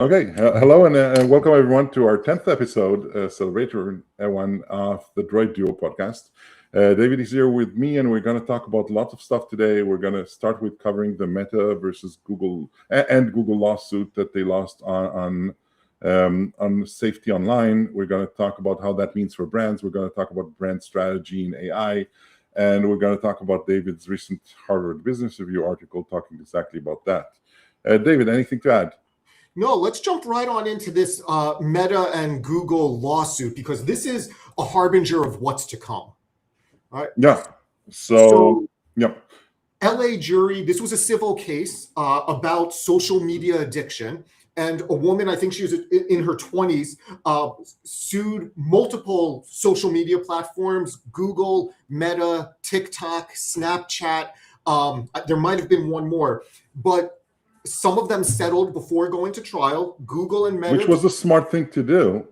Okay, hello and welcome everyone to our 10th episode, celebratory one of the Droid Duo podcast. David is here with me, and we're going to talk about lots of stuff today. We're going to start with covering the Meta versus Google and Google lawsuit that they lost on safety online. We're going to talk about how that means for brands. We're going to talk about brand strategy in AI, and we're going to talk about David's recent Harvard Business Review article talking exactly about that. David, anything to add? No, let's jump right on into this Meta and Google lawsuit, because this is a harbinger of what's to come. All right. Yeah. So yeah. LA jury, this was a civil case about social media addiction. And a woman, I think she was in her 20s, sued multiple social media platforms: Google, Meta, TikTok, Snapchat. There might have been one more, but some of them settled before going to trial. Google and Meta, which was a smart thing to do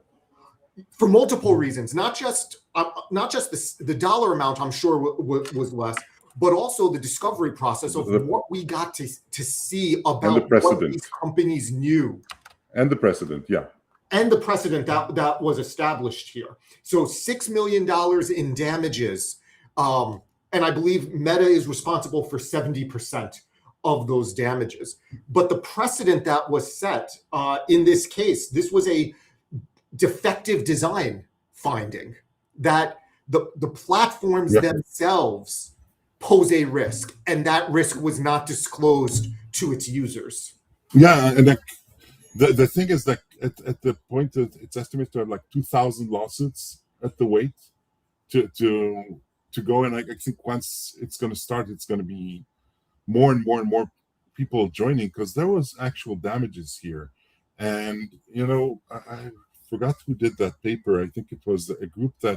for multiple reasons, not just the dollar amount, I'm sure was less, but also the discovery process of what we got to see about what these companies knew. And the precedent, yeah. And the precedent that was established here. So $6 million in damages. And I believe Meta is responsible for 70% of those damages. But the precedent that was set in this case, this was a defective design finding, that the platforms themselves pose a risk, and that risk was not disclosed to its users. Yeah, and the thing is that at the point that it's estimated to have like 2,000 lawsuits at the wait to go, and I think once it's going to start, it's going to be more and more people joining, because there was actual damages here. And I forgot who did that paper. I think it was a group that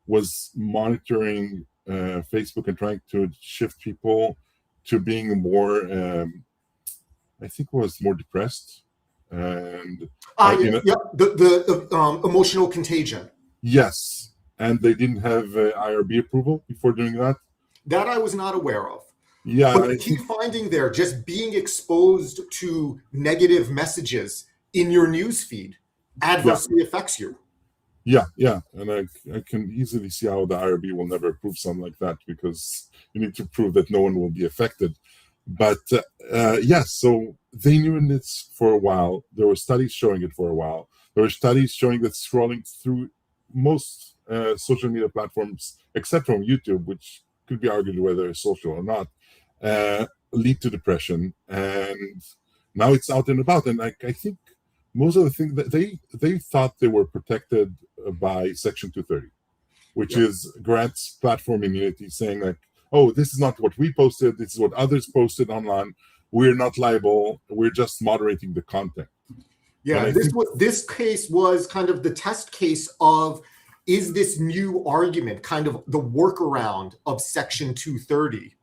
was monitoring Facebook and trying to shift people to being more I think was more depressed, and the emotional contagion. Yes, and they didn't have IRB approval before doing that. That I was not aware of. Yeah, but the key finding there, just being exposed to negative messages in your newsfeed adversely affects you. Yeah, and I can easily see how the IRB will never approve something like that, because you need to prove that no one will be affected. But so they knew this for a while. There were studies showing it for a while. There were studies showing that scrolling through most social media platforms, except from YouTube, which could be argued whether it's social or not, lead to depression. And now it's out and about. And I think most of the things that they thought they were protected by Section 230, which is grants platform immunity, saying like, oh, this is not what we posted, this is what others posted online, we're not liable, we're just moderating the content. Yeah, this case was kind of the test case of, is this new argument kind of the workaround of Section 230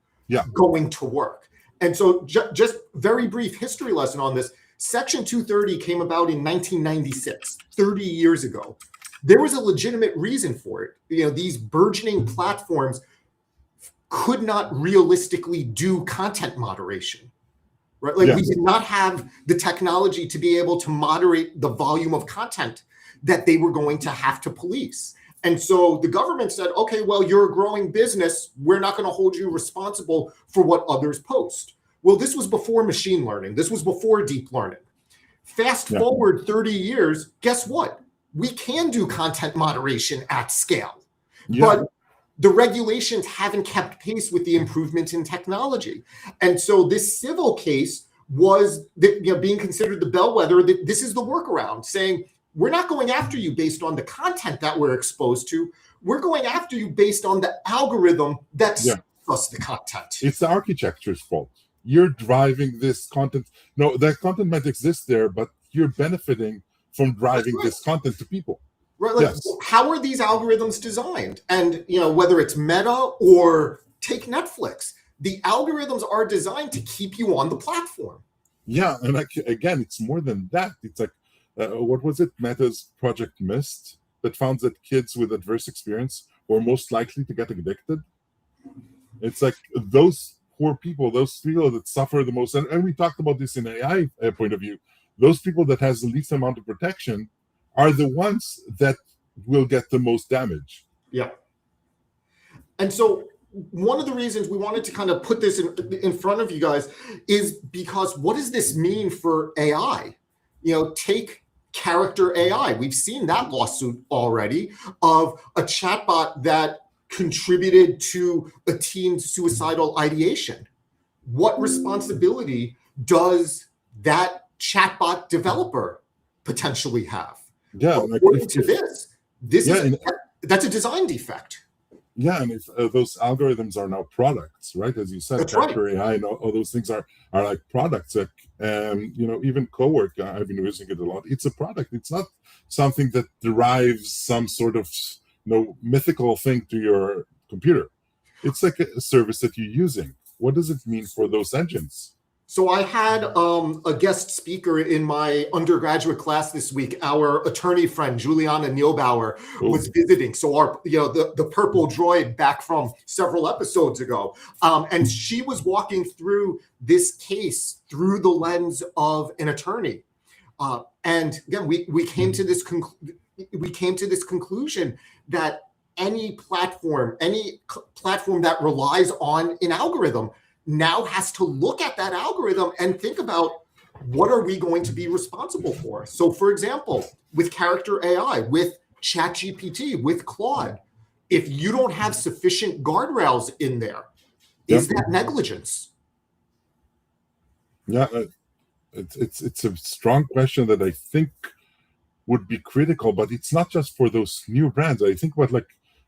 going to work? And so just very brief history lesson on this. Section 230 came about in 1996, 30 years ago. There was a legitimate reason for it. These burgeoning platforms could not realistically do content moderation, right? Like we did not have the technology to be able to moderate the volume of content that they were going to have to police. And so the government said, okay, well, you're a growing business, we're not going to hold you responsible for what others post. Well, this was before machine learning. This was before deep learning. Fast forward 30 years, guess what? We can do content moderation at scale. But the regulations haven't kept pace with the improvement in technology. And so this civil case was being considered the bellwether that this is the workaround, saying, we're not going after you based on the content that we're exposed to. We're going after you based on the algorithm that serves us the content. It's the architecture's fault. You're driving this content. No, that content might exist there, but you're benefiting from driving this content to people. Right? How are these algorithms designed? And whether it's Meta or take Netflix, the algorithms are designed to keep you on the platform. Yeah, and again, it's more than that. It's like, what was it? Meta's Project Mist that found that kids with adverse experience were most likely to get addicted. It's like those poor people, those people that suffer the most. And we talked about this in AI point of view. those people that has the least amount of protection are the ones that will get the most damage. Yeah. And so one of the reasons we wanted to kind of put this in front of you guys is because what does this mean for AI? Take character AI. We've seen that lawsuit already of a chatbot that contributed to a teen's suicidal ideation. What responsibility does that chatbot developer potentially have? Yeah, according to that's a design defect. Yeah, and if those algorithms are now products, right? As you said, That's character right. AI and all those things are like products. Like, even Cowork, I've been using it a lot. It's a product. It's not something that derives some sort of mythical thing to your computer. It's like a service that you're using. What does it mean for those engines? So I had a guest speaker in my undergraduate class this week. Our attorney friend, Juliana Nielbauer, was visiting. So our, the purple droid back from several episodes ago. And she was walking through this case through the lens of an attorney. And again, we came to this conclusion that any platform that relies on an algorithm now has to look at that algorithm and think about, what are we going to be responsible for? So for example, with character AI, with ChatGPT, with Claude, if you don't have sufficient guardrails in there, is that negligence? Yeah, it's a strong question that I think would be critical, but it's not just for those new brands. I think about,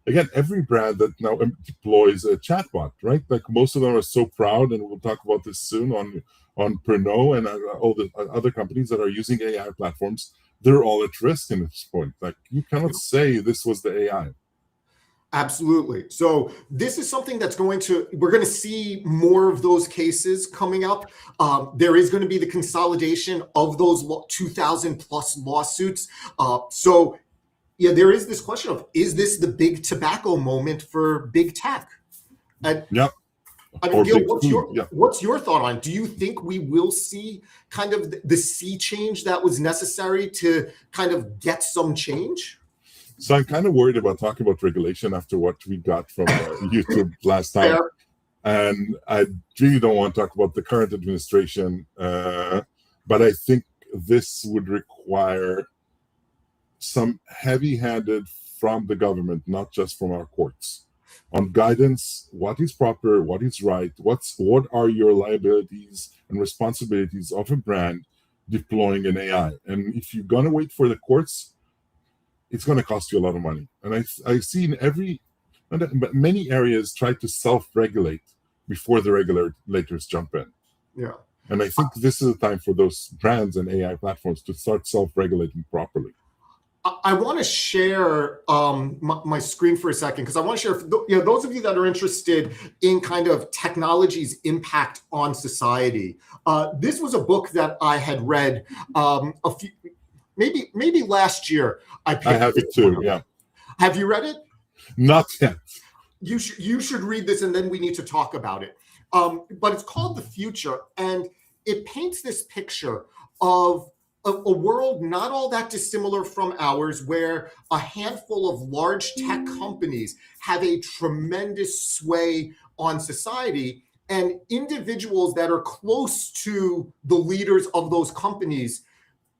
again, every brand that now deploys a chatbot, right? Like most of them are so proud, and we'll talk about this soon on Pernod and all the other companies that are using AI platforms. They're all at risk in this point. Like, you cannot say this was the AI. Absolutely. So this is something we're going to see more of those cases coming up. There is going to be the consolidation of those 2,000 plus lawsuits. So there is this question of, is this the big tobacco moment for big tech? And yep. I mean, Gil, what's your thought on it? Do you think we will see kind of the sea change that was necessary to kind of get some change? So I'm kind of worried about talking about regulation after what we got from YouTube last time. Fair. And I really don't want to talk about the current administration, but I think this would require some heavy-handed from the government, not just from our courts, on guidance. What is proper, what is right, what are your liabilities and responsibilities of a brand deploying an AI? And if you're gonna wait for the courts, it's going to cost you a lot of money. And I see but many areas try to self-regulate before the regulators jump in. Yeah. And I think this is a time for those brands and AI platforms to start self-regulating properly. I want to share my screen for a second, because I want to share, those of you that are interested in kind of technology's impact on society. This was a book that I had read maybe last year. I have it too. Yeah. Have you read it? Not yet. You should read this, and then we need to talk about it. But it's called The Future, and it paints this picture of a world not all that dissimilar from ours, where a handful of large tech companies have a tremendous sway on society, and individuals that are close to the leaders of those companies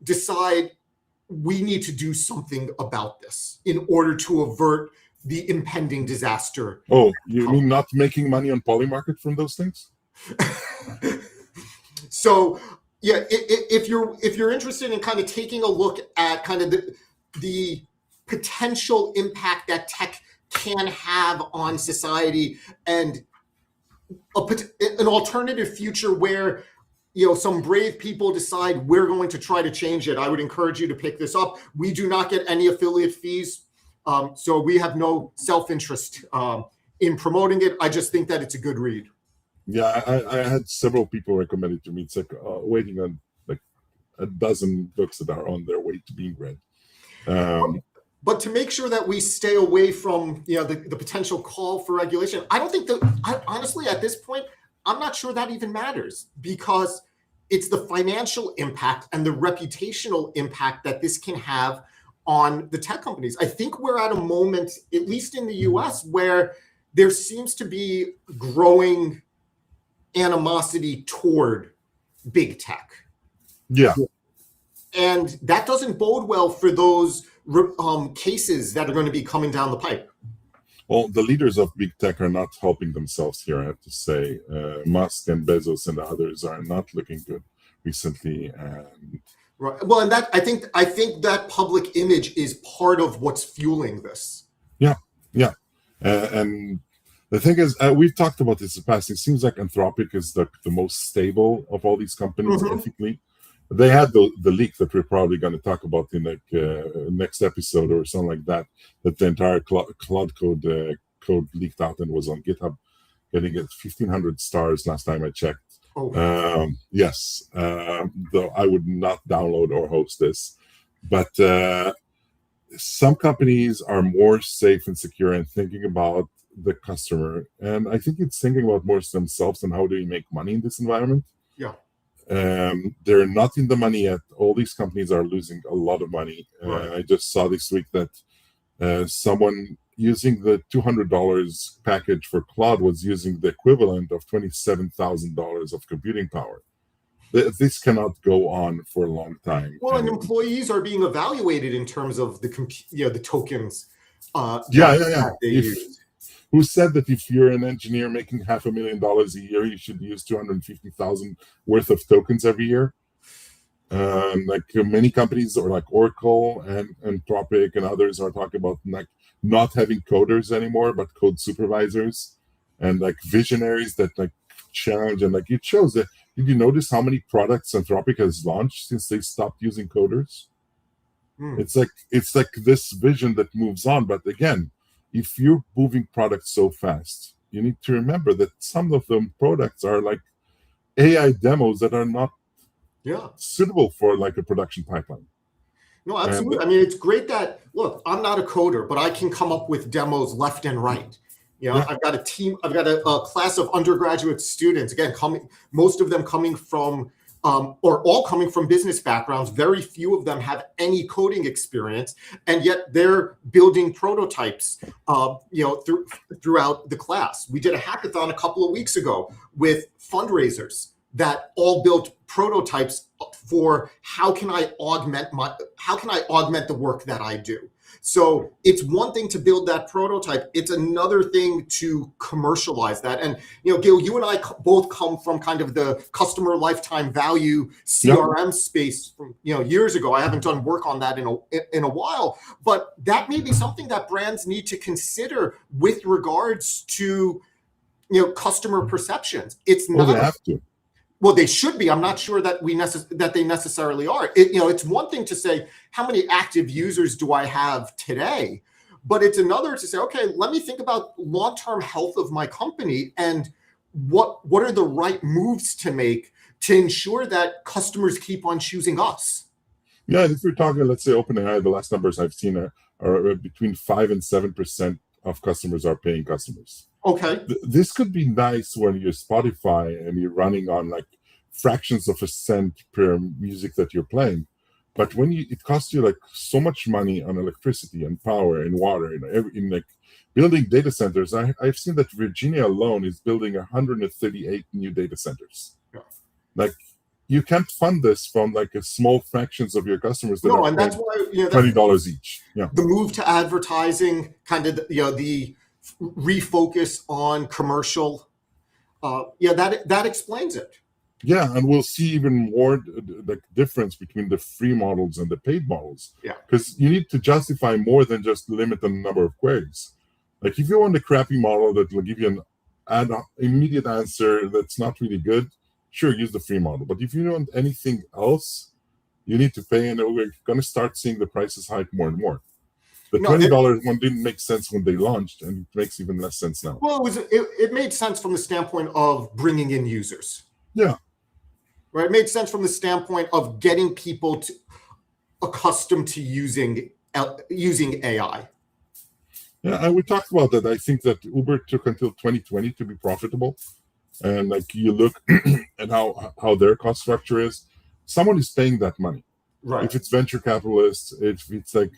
decide, we need to do something about this in order to avert the impending disaster. Oh, you mean not making money on Polymarket from those things? So, yeah, if you're interested in kind of taking a look at kind of the potential impact that tech can have on society, and an alternative future where some brave people decide we're going to try to change it, I would encourage you to pick this up. We do not get any affiliate fees, so we have no self-interest in promoting it. I just think that it's a good read. Yeah, I had several people recommend it to me. It's like waiting on like a dozen books that are on their way to being read. But to make sure that we stay away from the potential call for regulation, I don't think honestly at this point, I'm not sure that even matters, because it's the financial impact and the reputational impact that this can have on the tech companies. I think we're at a moment, at least in the US, where there seems to be growing animosity toward big tech. Yeah. And that doesn't bode well for those cases that are going to be coming down the pipe. Well, the leaders of big tech are not helping themselves here, I have to say. Musk and Bezos and the others are not looking good recently. And right. Well, and that I think that public image is part of what's fueling this. Yeah. And the thing is, we've talked about this in the past. It seems like Anthropic is the most stable of all these companies ethically. They had the leak that we're probably going to talk about in next episode or something like that. That the entire Claude code leaked out and was on GitHub, getting it 1,500 stars last time I checked. Oh. Yes, though I would not download or host this, but some companies are more safe and secure and thinking about the customer, and I think it's thinking about more themselves and how do you make money in this environment. Yeah. They're not in the money yet. All these companies are losing a lot of money. Right. I just saw this week that someone using the $200 package for Claude was using the equivalent of $27,000 of computing power. This cannot go on for a long time. Well, and employees are being evaluated in terms of the tokens. That they use. Who said that if you're an engineer making $500,000 a year, you should use 250,000 worth of tokens every year? Like many companies, or like Oracle and Anthropic and others, are talking about like not having coders anymore, but code supervisors and like visionaries that like challenge, and like it shows that. Did you notice how many products Anthropic has launched since they stopped using coders? It's like this vision that moves on, but again, if you're moving products so fast, you need to remember that some of them products are like AI demos that are not suitable for like a production pipeline. No, absolutely. I mean, it's great that, look, I'm not a coder, but I can come up with demos left and right. You know, I've got a team, I've got a class of undergraduate students, again, most of them coming from or all coming from business backgrounds. Very few of them have any coding experience, and yet they're building prototypes, throughout the class. We did a hackathon a couple of weeks ago with fundraisers that all built prototypes for how can I augment the work that I do. So it's one thing to build that prototype. It's another thing to commercialize that. And, Gil, you and I both come from kind of the customer lifetime value CRM space from, years ago. I haven't done work on that in a while, but that may be something that brands need to consider with regards to, customer perceptions. It's not. They have to. Well, they should be. I'm not sure that that they necessarily are. It's one thing to say, how many active users do I have today? But it's another to say, okay, let me think about long-term health of my company and what are the right moves to make to ensure that customers keep on choosing us. Yeah, if we're talking, let's say OpenAI, the last numbers I've seen are between 5 and 7% of customers are paying customers. Okay. This could be nice when you're Spotify and you're running on like fractions of a cent per music that you're playing. But when it costs you like so much money on electricity and power and water in like building data centers, I've seen that Virginia alone is building 138 new data centers. Yeah. Like you can't fund this from like a small fractions of your customers that are that's why $20 each. Yeah. The move to advertising, kind of the refocus on commercial, that explains it. Yeah, and we'll see even more the difference between the free models and the paid models. Yeah, because you need to justify more than just limit the number of queries. Like if you want a crappy model that will give you an immediate answer that's not really good, sure, use the free model. But if you want anything else, you need to pay, and we're going to start seeing the prices hike more and more. The $20 one didn't make sense when they launched, and it makes even less sense now. Well, it made sense from the standpoint of bringing in users. Yeah. Right. It made sense from the standpoint of getting people accustomed to using AI. Yeah, and we talked about that. I think that Uber took until 2020 to be profitable. and like you look at how their cost structure is, someone is paying that money. Right. If it's venture capitalists, if it's like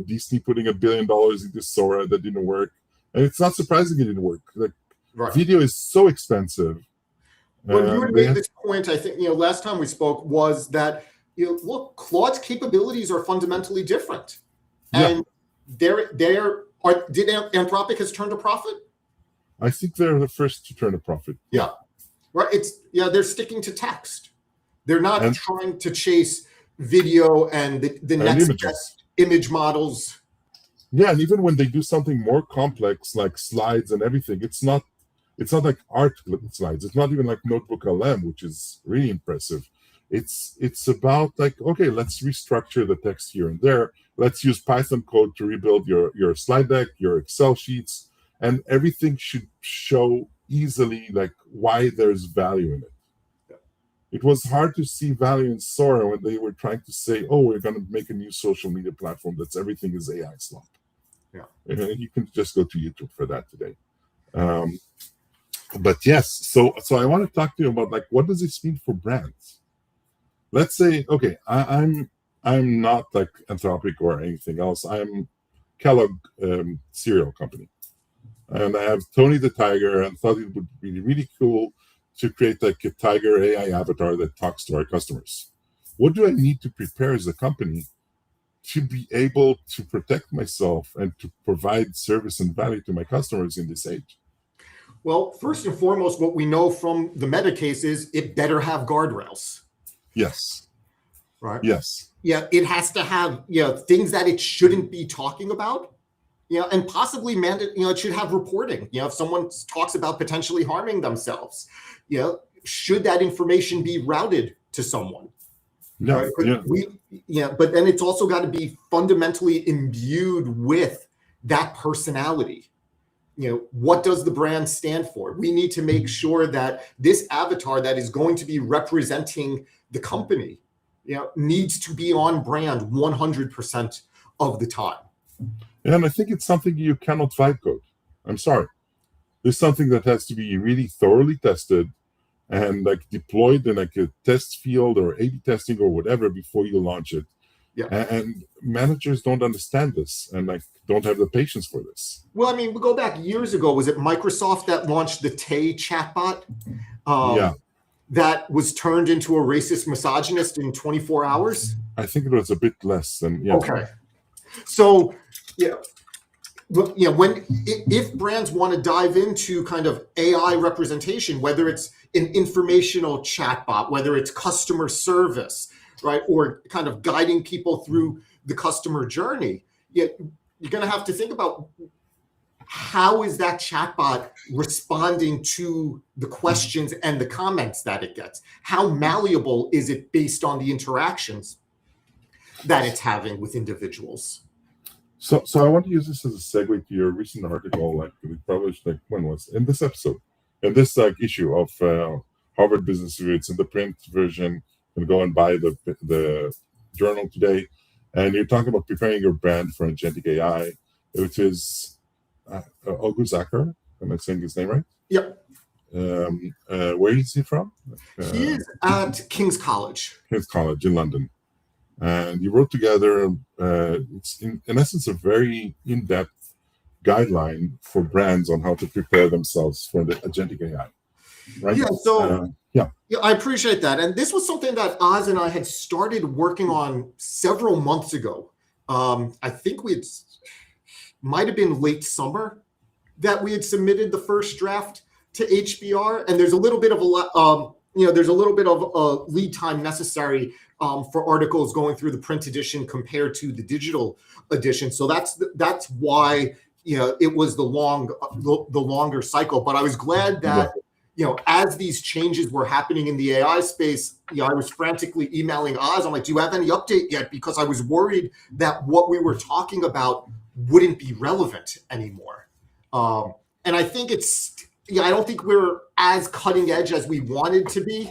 Disney putting $1 billion into Sora that didn't work, and it's not surprising it didn't work. Like video is so expensive. Well, you had made this point, I think, last time we spoke, was that look, Claude's capabilities are fundamentally different, and did Anthropic has turned a profit? I think they're the first to turn a profit. Yeah, right. They're sticking to text. They're not trying to chase video and the next best image models. Yeah, and even when they do something more complex like slides and everything, it's not like art slides. It's not even like Notebook LM, which is really impressive. It's about like, okay, let's restructure the text here and there. Let's use Python code to rebuild your slide deck, your Excel sheets, and everything should show easily like why there's value in it. It was hard to see value in Sora when they were trying to say, oh, we're going to make a new social media platform that's everything is AI slop. Yeah. And you can just go to YouTube for that today. But yes, so I want to talk to you about like, what does this mean for brands? Let's say, okay, I'm not like Anthropic or anything else. I'm Kellogg cereal company. And I have Tony the Tiger, and thought it would be really cool to create like a Tiger AI avatar that talks to our customers. What do I need to prepare as a company to be able to protect myself and to provide service and value to my customers in this age? Well, first and foremost, what we know from the Meta case is it better have guardrails. Yes. Right? Yes. Yeah, it has to have things that it shouldn't be talking about. And possibly it should have reporting. If someone talks about potentially harming themselves, should that information be routed to someone? No, right? But then it's also got to be fundamentally imbued with that personality. What does the brand stand for? We need to make sure that this avatar that is going to be representing the company, needs to be on brand 100% of the time. And I think it's something you cannot vibe code. I'm sorry. There's something that has to be really thoroughly tested and like deployed in like a test field or A/B testing or whatever before you launch it. Yeah. And managers don't understand this and like don't have the patience for this. Well, I mean, we go back years ago. Was it Microsoft that launched the Tay chatbot? That was turned into a racist misogynist in 24 hours? I think it was a bit less than, Okay. So, if brands want to dive into kind of AI representation, whether it's an informational chatbot, whether it's customer service, right, or kind of guiding people through the customer journey, you're going to have to think about how is that chatbot responding to the questions and the comments that it gets? How malleable is it based on the interactions that it's having with individuals? So I want to use this as a segue to your recent article, like we published, like when was in this episode, in this issue of Harvard Business Review. It's in the print version. You can go and buy the journal today, and you're talking about preparing your brand for Agentic AI, which is August Acar. Am I saying his name right? Yep. Where is he from? He is at King's College. King's College in London. And you wrote together, it's in essence, a very in-depth guideline for brands on how to prepare themselves for the Agentic AI, right? Yeah, so I appreciate that. And this was something that Oz and I had started working on several months ago. I think might have been late summer that we had submitted the first draft to HBR. And there's a little bit of a lead time necessary for articles going through the print edition compared to the digital edition. So that's why it was the longer cycle. But I was glad that as these changes were happening in the AI space, I was frantically emailing Oz. I'm like, do you have any update yet? Because I was worried that what we were talking about wouldn't be relevant anymore. And I think I don't think we're as cutting edge as we wanted to be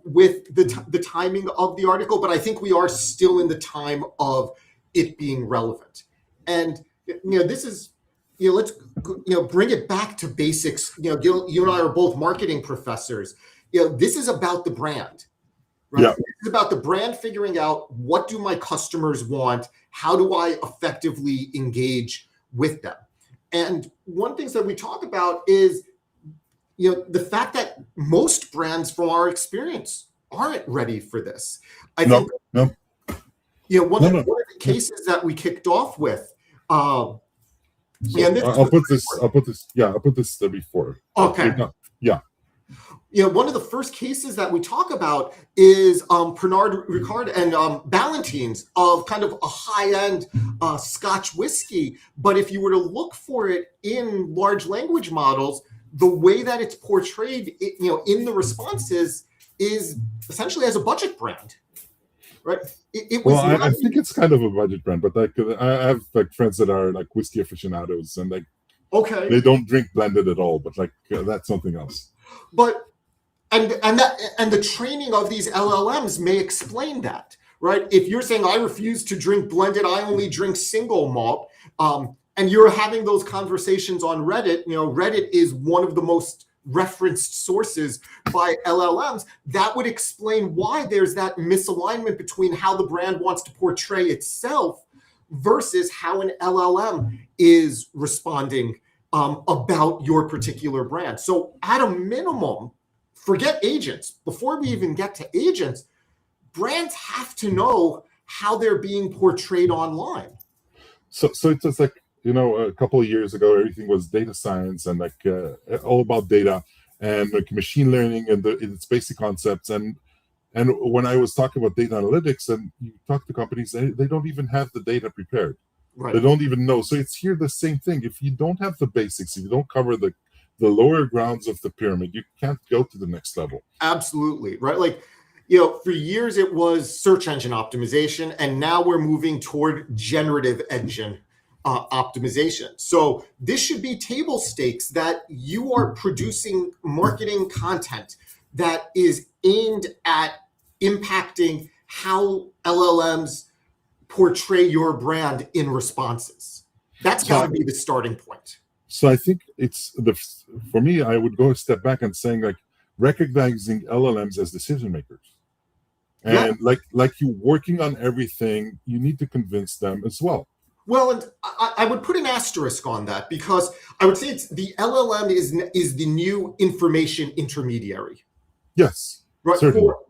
with the timing of the article, but I think we are still in the time of it being relevant. And this is let's bring it back to basics. You and I are both marketing professors. This is about the brand, right? Yeah. This is about the brand figuring out, what do my customers want? How do I effectively engage with them? And one thing that we talk about is, the fact that most brands, from our experience, aren't ready for this. I think, one of the cases that we kicked off with, I'll put this before. Okay. Yeah. One of the first cases that we talk about is Pernod Ricard and Ballantine's, of kind of a high-end Scotch whiskey. But if you were to look for it in large language models, the way that it's portrayed, in the responses, is essentially as a budget brand, right? I think it's kind of a budget brand, but I have friends that are whiskey aficionados, and they don't drink blended at all, but that's something else. But and the training of these LLMs may explain that, right? If you're saying, I refuse to drink blended, I only drink single malt, and you're having those conversations on Reddit, Reddit is one of the most referenced sources by LLMs, that would explain why there's that misalignment between how the brand wants to portray itself versus how an LLM is responding about your particular brand. So at a minimum, forget agents. Before we even get to agents, brands have to know how they're being portrayed online. So it's just a couple of years ago, everything was data science and all about data and machine learning and its basic concepts. And when I was talking about data analytics, and you talk to companies, they don't even have the data prepared. Right. They don't even know. So it's here the same thing. If you don't have the basics, if you don't cover the lower grounds of the pyramid, you can't go to the next level. Absolutely. Right. For years it was search engine optimization, and now we're moving toward generative engine optimization. So this should be table stakes, that you are producing marketing content that is aimed at impacting how LLMs portray your brand in responses. That's got to be the starting point. So I think for me, I would go a step back and saying recognizing LLMs as decision makers. And you working on everything, you need to convince them as well. Well, and I would put an asterisk on that, because I would say it's the LLM is the new information intermediary. Yes, right.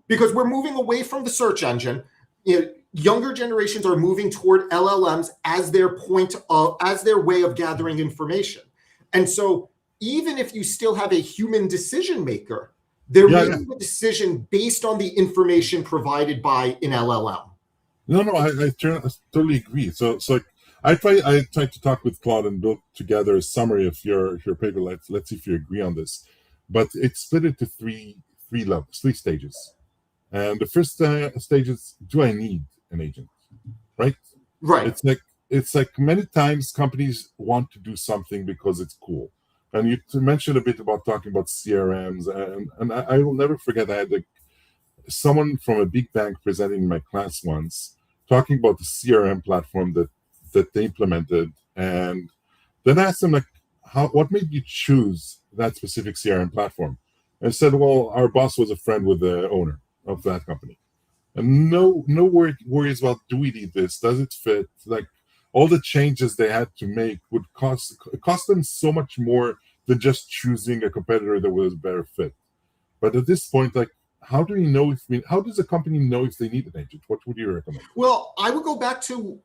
Because we're moving away from the search engine. Younger generations are moving toward LLMs as their way of gathering information. And so even if you still have a human decision maker, they're making a decision based on the information provided by an LLM. No, I totally agree. So I tried to talk with Claude and build together a summary of your paper. Let's see if you agree on this. But it's split into three levels, 3 stages. And the first stage is, do I need an agent? Right. It's many times companies want to do something because it's cool. And you mentioned a bit about talking about CRMs, and I will never forget, I had someone from a big bank presenting in my class once, talking about the CRM platform that they implemented, and then I asked them what made you choose that specific CRM platform? And I said, well, our boss was a friend with the owner of that company, and no worries about, do we need this? Does it fit? All the changes they had to make would cost them so much more than just choosing a competitor that was a better fit. But at this point, how do you know how does a company know if they need an agent? What would you recommend? Well, I would go back to,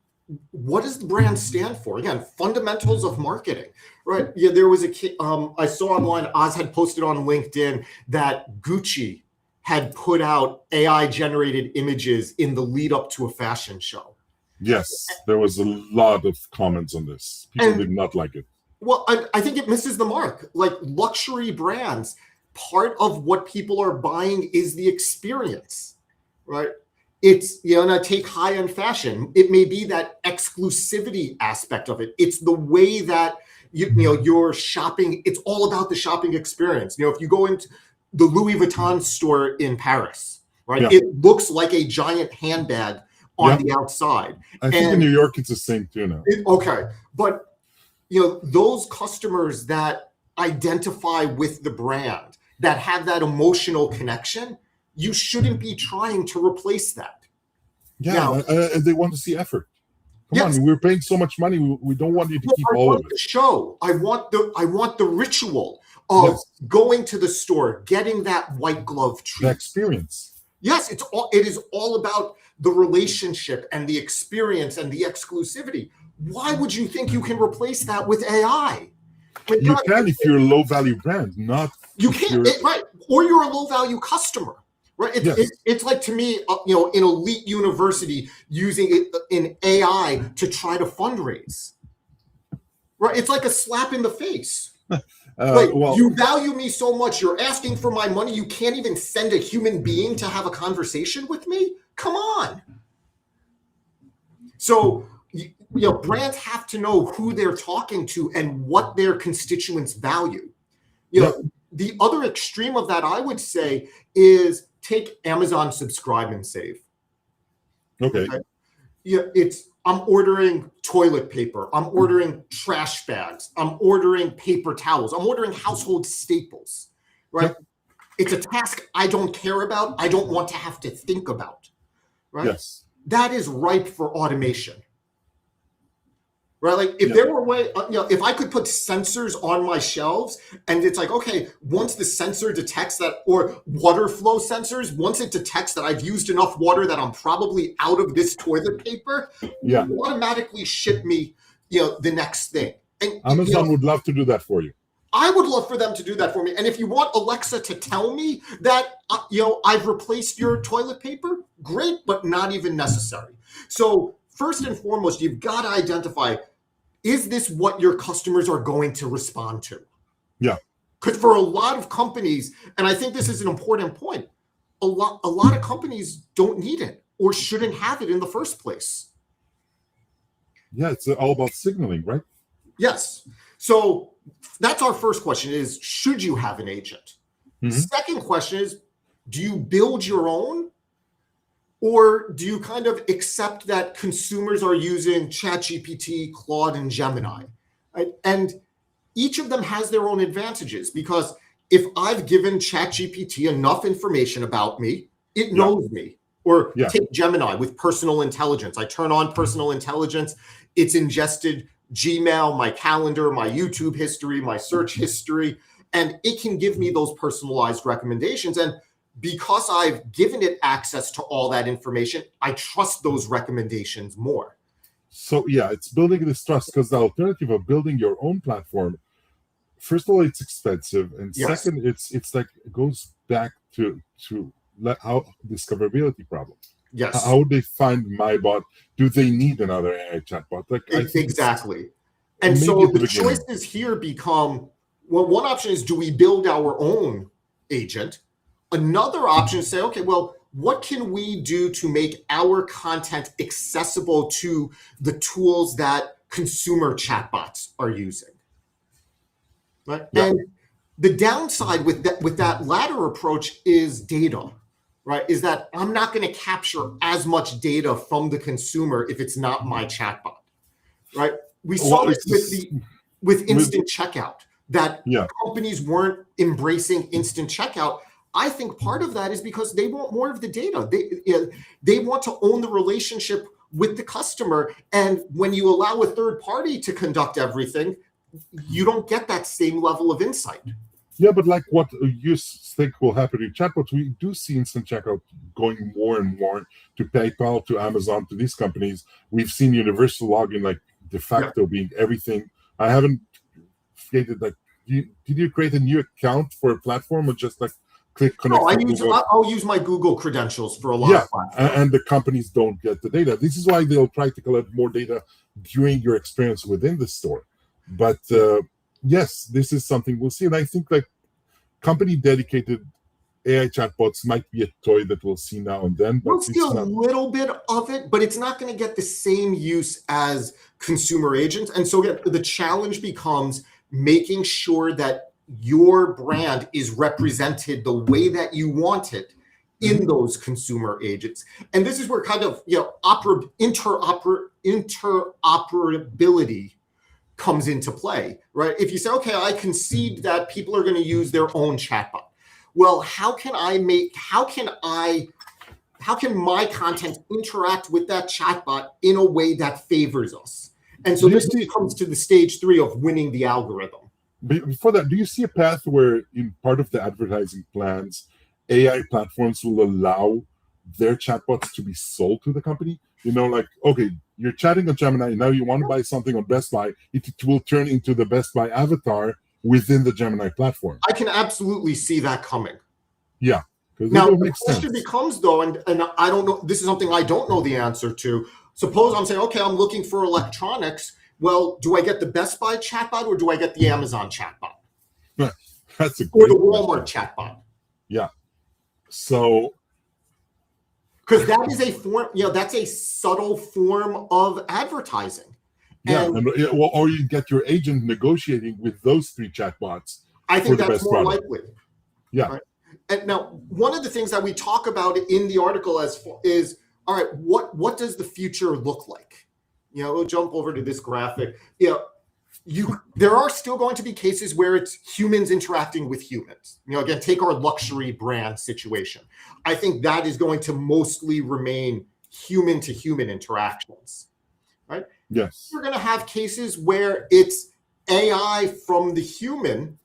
what does the brand stand for? Again, fundamentals of marketing, right? Yeah, there was I saw online, Oz had posted on LinkedIn that Gucci had put out AI generated images in the lead up to a fashion show. Yes, there was a lot of comments on this. People did not like it. Well, I think it misses the mark. Luxury brands, part of what people are buying is the experience, right? It's, and I take high-end fashion. It may be that exclusivity aspect of it. It's the way that you're shopping. It's all about the shopping experience. If you go into the Louis Vuitton store in Paris, right? Yeah. It looks like a giant handbag on the outside. I think in New York it's the same too now. Okay, but those customers that identify with the brand, that have that emotional connection, you shouldn't be trying to replace that. Yeah, and they want to see effort. Come on, we're paying so much money. We don't want you to keep all of it. The show. I want the ritual of going to the store, getting that white glove treat. The experience. Yes, it is all about the relationship and the experience and the exclusivity. Why would you think you can replace that with AI? You can if you're a low value brand, not you can't, right? Or you're a low value customer. Right, it's like, to me, an elite university using it in AI to try to fundraise. Right, it's like a slap in the face. You value me so much, you're asking for my money. You can't even send a human being to have a conversation with me. Come on. So, brands have to know who they're talking to and what their constituents value. The other extreme of that, I would say, is take Amazon Subscribe and Save. Okay. I'm ordering toilet paper. I'm ordering trash bags. I'm ordering paper towels. I'm ordering household staples, right? Yep. It's a task I don't care about. I don't want to have to think about, right? Yes. That is ripe for automation. Right, like if there were a way, if I could put sensors on my shelves, and it's like, okay, once the sensor detects that, or water flow sensors, once it detects that I've used enough water that I'm probably out of this toilet paper, automatically ship me, the next thing. And Amazon would love to do that for you. I would love for them to do that for me. And if you want Alexa to tell me that, I've replaced your toilet paper, great, but not even necessary. So first and foremost, you've got to identify, is this what your customers are going to respond to? Yeah. Because for a lot of companies, and I think this is an important point, a lot of companies don't need it or shouldn't have it in the first place. Yeah, it's all about signaling, right? Yes. So that's our first question is, should you have an agent? Mm-hmm. Second question is, do you build your own? Or do you kind of accept that consumers are using ChatGPT, Claude, and Gemini? Right? And each of them has their own advantages, because if I've given ChatGPT enough information about me, it knows me. Or take Gemini with personal intelligence. I turn on personal intelligence. It's ingested Gmail, my calendar, my YouTube history, my search history, and it can give me those personalized recommendations. And because I've given it access to all that information, I trust those recommendations more. So it's building this trust, because the alternative of building your own platform, first of all, it's expensive, and second, it's like it goes back to how discoverability problem. Yes. How would they find my bot? Do they need another AI chatbot? Exactly. And so the choices here become, well, one option is, do we build our own agent? Another option is say, okay, well, what can we do to make our content accessible to the tools that consumer chatbots are using? Right? Yeah. And the downside with that latter approach is data, right? Is that I'm not going to capture as much data from the consumer if it's not my chatbot, right? We saw this with instant checkout, that companies weren't embracing instant checkout. I think part of that is because they want more of the data. They want to own the relationship with the customer. And when you allow a third party to conduct everything, you don't get that same level of insight. Yeah, but like what you think will happen in chatbots, we do see instant checkout going more and more to PayPal, to Amazon, to these companies. We've seen universal login, like de facto being everything. I haven't created that. Did you create a new account for a platform, or just like click connect? I'll use my Google credentials for a lot of platforms. And the companies don't get the data. This is why they'll try to collect more data during your experience within the store. But yes, this is something we'll see. And I think like company dedicated AI chatbots might be a toy that we'll see now and then. But we'll see a little bit of it, but it's not going to get the same use as consumer agents. And so the challenge becomes making sure that your brand is represented the way that you want it in those consumer agents. And this is where kind of interoperability comes into play, right? If you say, okay, I concede that people are going to use their own chatbot. Well, how can my content interact with that chatbot in a way that favors us? And so this comes to the stage 3 of winning the algorithm. Before that, do you see a path where in part of the advertising plans, AI platforms will allow their chatbots to be sold to the company? Like, okay, you're chatting on Gemini, now you want to buy something on Best Buy, it will turn into the Best Buy avatar within the Gemini platform. I can absolutely see that coming. Yeah. Now, the question becomes, though, and I don't know, this is something I don't know the answer to. Suppose I'm saying, okay, I'm looking for electronics. Well, do I get the Best Buy chatbot or do I get the Amazon chatbot? That's a great or the Walmart chatbot? Yeah. So, because that is a form, that's a subtle form of advertising. Yeah, or you get your agent negotiating with those 3 chatbots. I think that's more likely. Yeah. Right? And now, one of the things that we talk about in the article is, all right, what does the future look like? We'll jump over to this graphic. There are still going to be cases where it's humans interacting with humans. Again, take our luxury brand situation. I think that is going to mostly remain human to human interactions, right? Yes. We're going to have cases where it's AI from the human,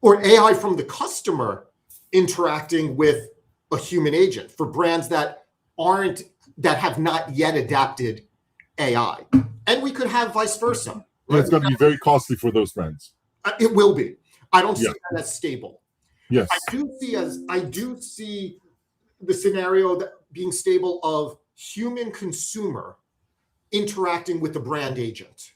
or AI from the customer interacting with a human agent for brands that have not yet adapted AI. And we could have vice versa. Right? Yeah, it's going to be very costly for those brands. It will be. I don't see that as stable. Yes. I do see the scenario that being stable of human consumer interacting with the brand agent.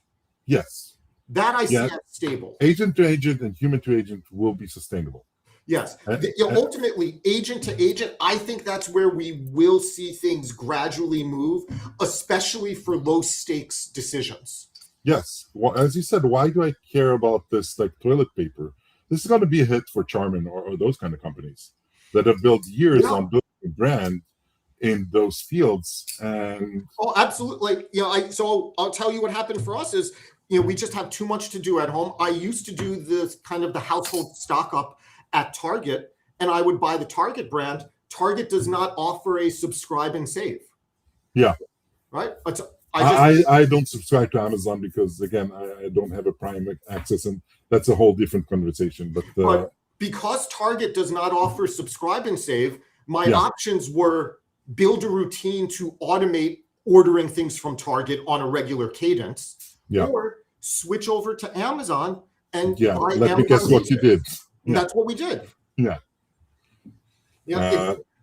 Yes. That I see as stable. Agent to agent and human to agent will be sustainable. Yes. Ultimately, agent to agent, I think that's where we will see things gradually move, especially for low stakes decisions. Yes. Well, as you said, why do I care about this like toilet paper? This is going to be a hit for Charmin or those kind of companies that have built years on building a brand in those fields. And absolutely. So I'll tell you what happened for us is, we just have too much to do at home. I used to do this kind of the household stock up at Target, and I would buy the Target brand. Target does not offer a subscribe and save. Yeah. Right? I don't subscribe to Amazon because, again, I don't have a Prime access, and that's a whole different conversation. But because Target does not offer subscribe and save, my options were build a routine to automate ordering things from Target on a regular cadence, or switch over to Amazon and buy let me guess what you did. That's what we did. Yeah.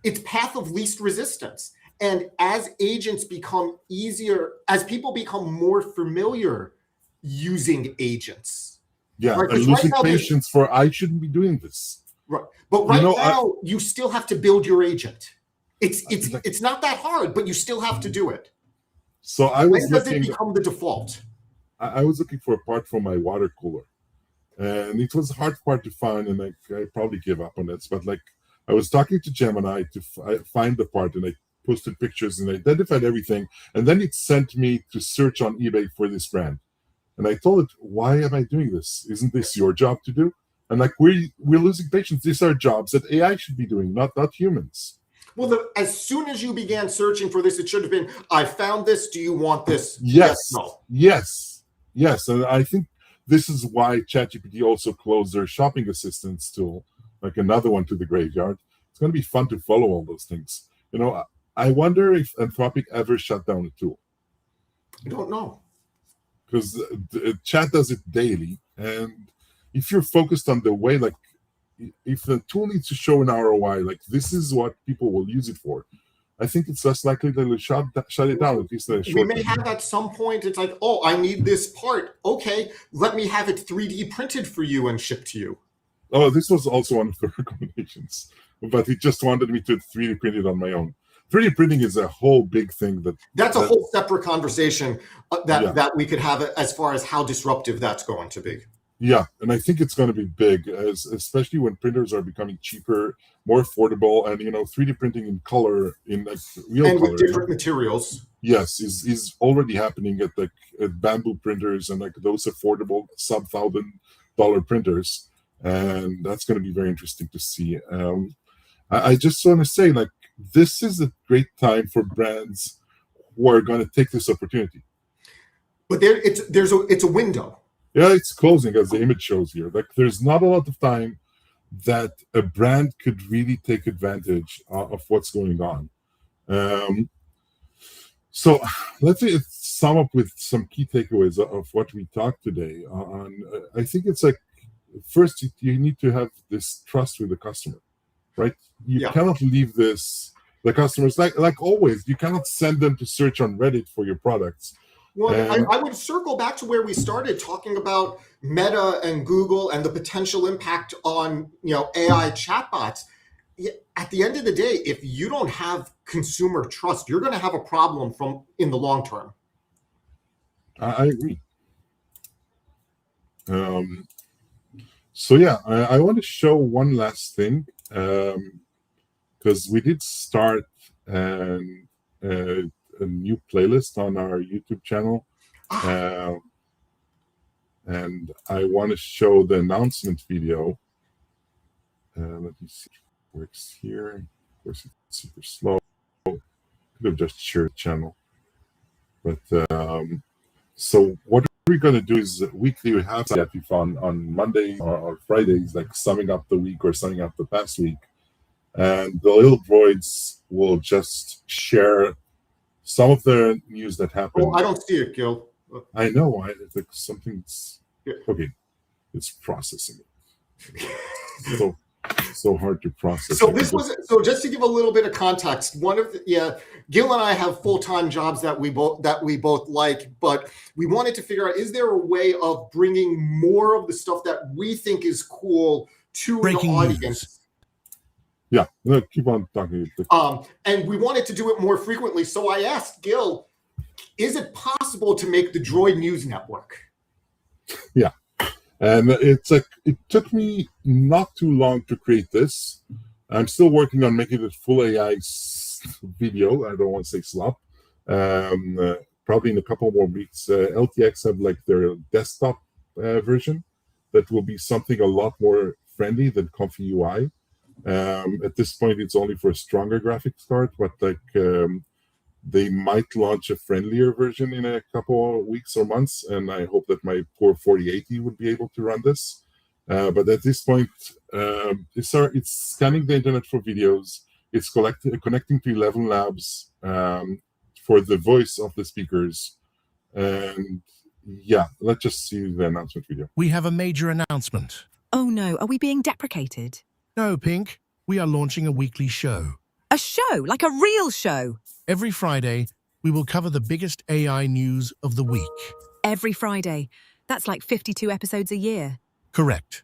It's path of least resistance. And as agents become easier, as people become more familiar using agents. Yeah, right? And losing patience for, I shouldn't be doing this. Right. But now, you still have to build your agent. It's not that hard, but you still have to do it. So I was when does it become the default? I was looking for a part for my water cooler. And it was a hard part to find, and I probably gave up on it. But I was talking to Gemini to find the part, and I posted pictures and I identified everything. And then it sent me to search on eBay for this brand. And I told it, why am I doing this? Isn't this your job to do? And we're losing patience. These are jobs that AI should be doing, not humans. Well, as soon as you began searching for this, it should have been, I found this. Do you want this? Yes. No. Yes. And I think this is why ChatGPT also closed their shopping assistance tool, like another one to the graveyard. It's going to be fun to follow all those things. I wonder if Anthropic ever shut down a tool. I don't know. Because chat does it daily. And if you're focused on the way, if the tool needs to show an ROI, this is what people will use it for, I think it's less likely they'll shut it down, at least a short We may have at some point, it's like, oh, I need this part. Okay, let me have it 3D printed for you and shipped to you. Oh, this was also one of the recommendations. But he just wanted me to 3D print it on my own. 3D printing is a whole big thing. That's a whole separate conversation that we could have as far as how disruptive that's going to be. Yeah, and I think it's going to be big, especially when printers are becoming cheaper, more affordable, and 3D printing in color, in real and color, with different materials. Yes, is already happening at bamboo printers and like those affordable sub-$1,000 printers, and that's going to be very interesting to see. I just want to say, like, this is a great time for brands who are going to take this opportunity. But it's a window. Yeah, it's closing, as the image shows here. Like, there's not a lot of time that a brand could really take advantage of what's going on. So let's sum up with some key takeaways of what we talked today. I think it's like, first, you need to have this trust with the customer, right? You cannot leave the customers, like always, you cannot send them to search on Reddit for your products. Well, I would circle back to where we started talking about Meta and Google and the potential impact on AI chatbots. At the end of the day, if you don't have consumer trust, you're going to have a problem in the long term. I agree. So yeah, I want to show one last thing, because we did start a new playlist on our YouTube channel, and I want to show the announcement video. Let me see if it works here. Of course, it's super slow. Could have just shared the channel, but so what we're going to do is weekly we have that on Monday or Fridays, like summing up the week or summing up the past week, and the little droids will just share some of the news that happened. Oh, I don't see it, Gil. I know. It's like something's okay. It's processing it. So hard to process. So just to give a little bit of context, Gil and I have full-time jobs that we both like, but we wanted to figure out, is there a way of bringing more of the stuff that we think is cool to the audience? Yeah, no, keep on talking. And we wanted to do it more frequently. So I asked Gil, is it possible to make the Droid News Network? Yeah. And it's like, it took me not too long to create this. I'm still working on making it full AI video. I don't want to say slop. Probably in a couple more weeks. LTX have like their desktop version that will be something a lot more friendly than Comfy UI. At this point, it's only for a stronger graphics card, but like they might launch a friendlier version in a couple of weeks or months, and I hope that my poor 4080 would be able to run this. But at this point, it's scanning the internet for videos. It's connecting to 11 labs for the voice of the speakers. And yeah, let's just see the announcement video. We have a major announcement. Oh no, are we being deprecated? No, Pink. We are launching a weekly show. A show? Like a real show? Every Friday, we will cover the biggest AI news of the week. Every Friday? That's like 52 episodes a year. Correct.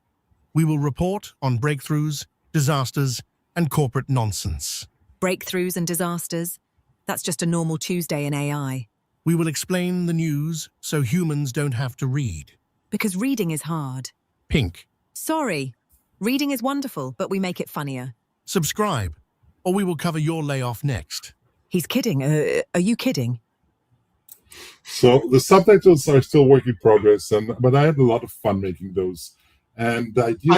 We will report on breakthroughs, disasters, and corporate nonsense. Breakthroughs and disasters? That's just a normal Tuesday in AI. We will explain the news so humans don't have to read. Because reading is hard. Pink. Sorry. Reading is wonderful, but we make it funnier. Subscribe, or we will cover your layoff next. He's kidding. Are you kidding? So the subtitles are still work in progress, but I had a lot of fun making those. And the idea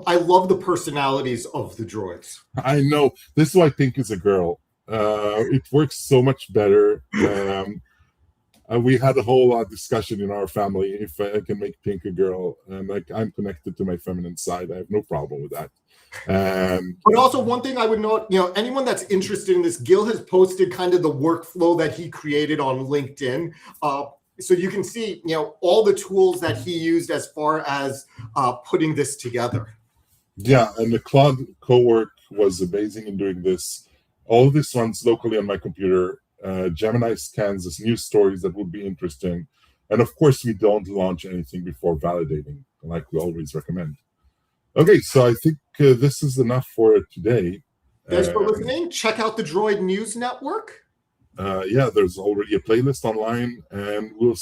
I love the personalities of the droids. I know. This is why Pink is a girl. It works so much better. We had a whole discussion in our family if I can make Pink a girl, and like I'm connected to my feminine side. I have no problem with that. But also one thing I would note, anyone that's interested in this, Gil has posted kind of the workflow that he created on LinkedIn. So you can see, all the tools that he used as far as putting this together. Yeah, and the Claude co-work was amazing in doing this. All of this runs locally on my computer. Gemini scans as news stories that would be interesting. And of course, we don't launch anything before validating, like we always recommend. Okay, so I think this is enough for today. Thanks for listening. Check out the Droid News Network. Yeah, there's already a playlist online, and we'll